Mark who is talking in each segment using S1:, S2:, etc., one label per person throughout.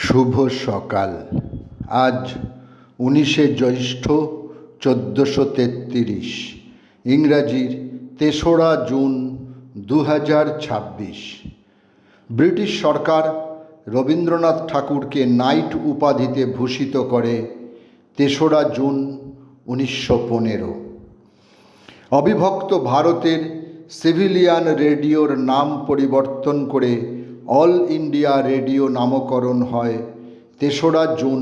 S1: শুভ সকাল। আজ 19শে জ্যৈষ্ঠ 1433, ইংরাজির 3রা জুন 2026। ব্রিটিশ সরকার রবীন্দ্রনাথ ঠাকুরকে নাইট উপাধিতে ভূষিত করে 3রা জুন 1915। অবিভক্ত ভারতের সিভিলিয়ান রেডিওর নাম পরিবর্তন করে অল ইন্ডিয়া রেডিও নামকরণ হয় 3রা জুন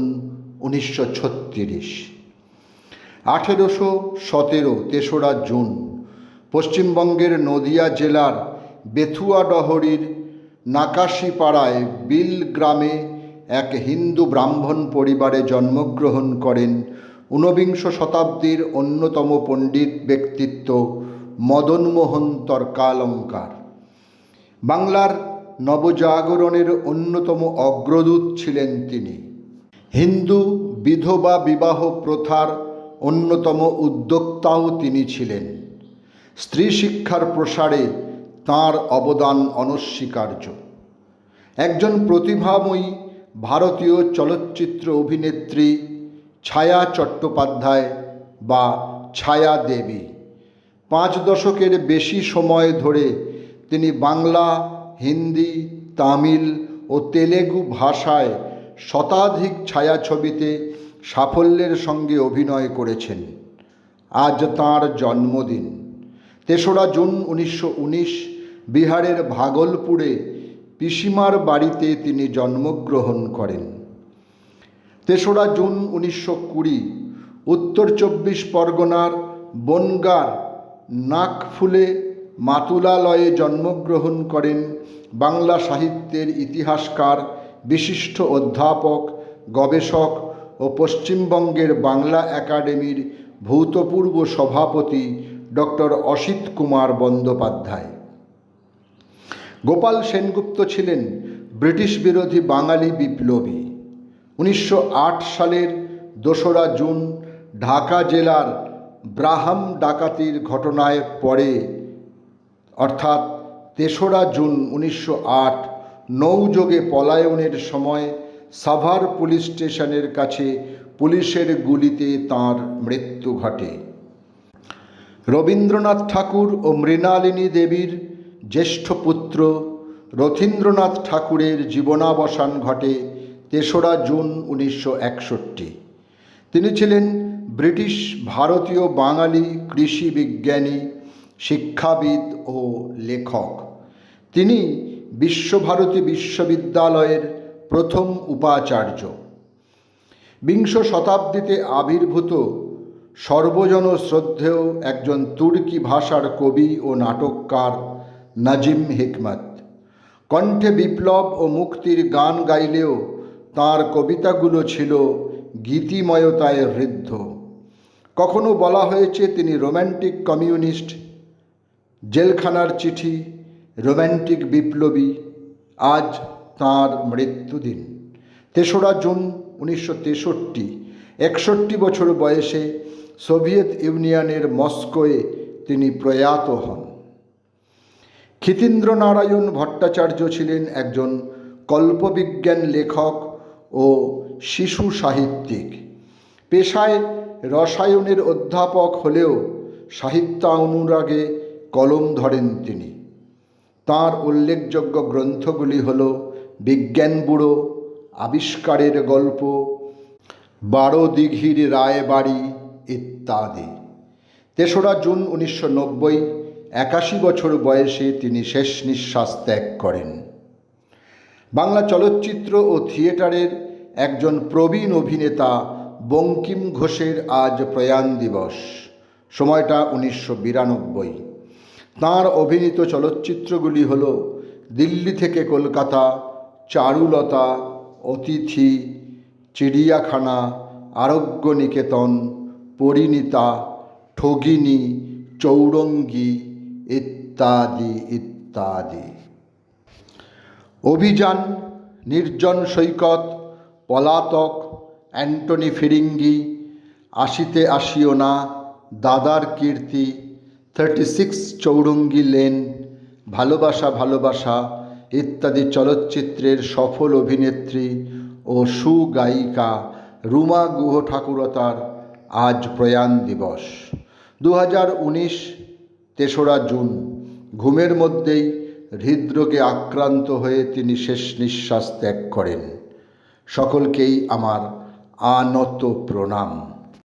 S1: 1936। 1817 3রা জুন পশ্চিমবঙ্গের নদিয়া জেলার বেথুয়াডহরির নাকাশিপাড়ায় বিল গ্রামে এক হিন্দু ব্রাহ্মণ পরিবারে জন্মগ্রহণ করেন ঊনবিংশ শতাব্দীর অন্যতম পণ্ডিত ব্যক্তিত্ব মদনমোহন তর্কালঙ্কার। বাংলার নবজাগরণের অন্যতম অগ্রদূত ছিলেন তিনি। হিন্দু বিধবা বিবাহ প্রথার অন্যতম উদ্যোক্তাও তিনি ছিলেন। স্ত্রী শিক্ষার প্রসারে তাঁর অবদান অনস্বীকার্য। একজন প্রতিভাময়ী ভারতীয় চলচ্চিত্র অভিনেত্রী ছায়া চট্টোপাধ্যায় বা ছায়া দেবী 5 দশকের বেশি সময় ধরে তিনি বাংলা, হিন্দি, তামিল ও তেলেগু ভাষায় শতাধিক ছায়াছবিতে সাফল্যের সঙ্গে অভিনয় করেছেন। আজ তাঁর জন্মদিন। 3রা জুন 1919 বিহারের ভাগলপুরে পিসিমার বাড়িতে তিনি জন্মগ্রহণ করেন। 3রা জুন 1920 উত্তর 24 পরগনার বনগাঁর নাকফুলে মাতুলালয়ে জন্মগ্রহণ করেন বাংলা সাহিত্যের ইতিহাসকার, বিশিষ্ট অধ্যাপক, গবেষক ও পশ্চিমবঙ্গের বাংলা একাডেমির ভূতপূর্ব সভাপতি ডক্টর অসিত কুমার বন্দ্যোপাধ্যায়। গোপাল সেনগুপ্ত ছিলেন ব্রিটিশ বিরোধী বাঙালি বিপ্লবী। 1908 সালের 2রা জুন ঢাকা জেলার ব্রাহাম ডাকাতির ঘটনায় পরে অর্থাৎ 3রা জুন 1908 নৌযোগে পলায়নের সময় সাভার পুলিশ স্টেশনের কাছে পুলিশের গুলিতে তাঁর মৃত্যু ঘটে। রবীন্দ্রনাথ ঠাকুর ও মৃণালিনী দেবীর জ্যেষ্ঠ পুত্র রথীন্দ্রনাথ ঠাকুরের জীবনাবসান ঘটে 3রা জুন 1961। তিনি ছিলেন ব্রিটিশ ভারতীয় বাঙালি কৃষি বিজ্ঞানী, শিক্ষাবিদ ও লেখক। তিনি বিশ্বভারতী বিশ্ববিদ্যালয়ের প্রথম উপাচার্য। বিংশ শতাব্দীতে আবির্ভূত সর্বজন শ্রদ্ধেয় একজন তুর্কি ভাষার কবি ও নাটককার নাজিম হিকমত। কণ্ঠে বিপ্লব ও মুক্তির গান গাইলেও তাঁর কবিতাগুলো ছিল গীতিময়তায় ঋদ্ধ। কখনো বলা হয়েছে তিনি রোম্যান্টিক কমিউনিস্ট, জেলখানার চিঠি, রোম্যান্টিক বিপ্লবী। আজ তাঁর মৃত্যুদিন। 3রা জুন 1963 61 বছর বয়সে সোভিয়েত ইউনিয়নের মস্কোয় তিনি প্রয়াত হন। ক্ষিতীন্দ্রনারায়ণ ভট্টাচার্য ছিলেন একজন কল্পবিজ্ঞান লেখক ও শিশু সাহিত্যিক। পেশায় রসায়নের অধ্যাপক হলেও সাহিত্যানুরাগে কলম ধরেন তিনি। তাঁর উল্লেখযোগ্য গ্রন্থগুলি হল বিজ্ঞান বুড়ো, আবিষ্কারের গল্প, 12 দিঘির রায়বাড়ি ইত্যাদি। 3রা জুন 1990 81 বছর বয়সে তিনি শেষ নিঃশ্বাস ত্যাগ করেন। বাংলা চলচ্চিত্র ও থিয়েটারের একজন প্রবীণ অভিনেতা বঙ্কিম ঘোষের আজ প্রয়াণ দিবস। সময়টা 1992। তাঁর অভিনীত চলচ্চিত্রগুলি হল দিল্লি থেকে কলকাতা, চারুলতা, অতিথি, চিড়িয়াখানা, আরোগ্য নিকেতন, পরিণীতা, ঠগিনী, চৌরঙ্গী ইত্যাদি ইত্যাদি। অভিযান, নির্জন সৈকত, পলাতক, অ্যান্টনি ফিরিঙ্গি, আসিতে আসিও না, দাদার কীর্তি, 36 চৌরঙ্গী লেন, ভালোবাসা ভালোবাসা ইত্যাদি চলচ্চিত্রের সফল অভিনেত্রী ও সুগায়িকা রুমা গুহ ঠাকুরতার আজ প্রয়াণ দিবস। 2019 তেসরা জুন ঘুমের মধ্যেই হৃদরোগে আক্রান্ত হয়ে তিনি শেষ নিঃশ্বাস ত্যাগ করেন। সকলকেই আমার আনত প্রণাম।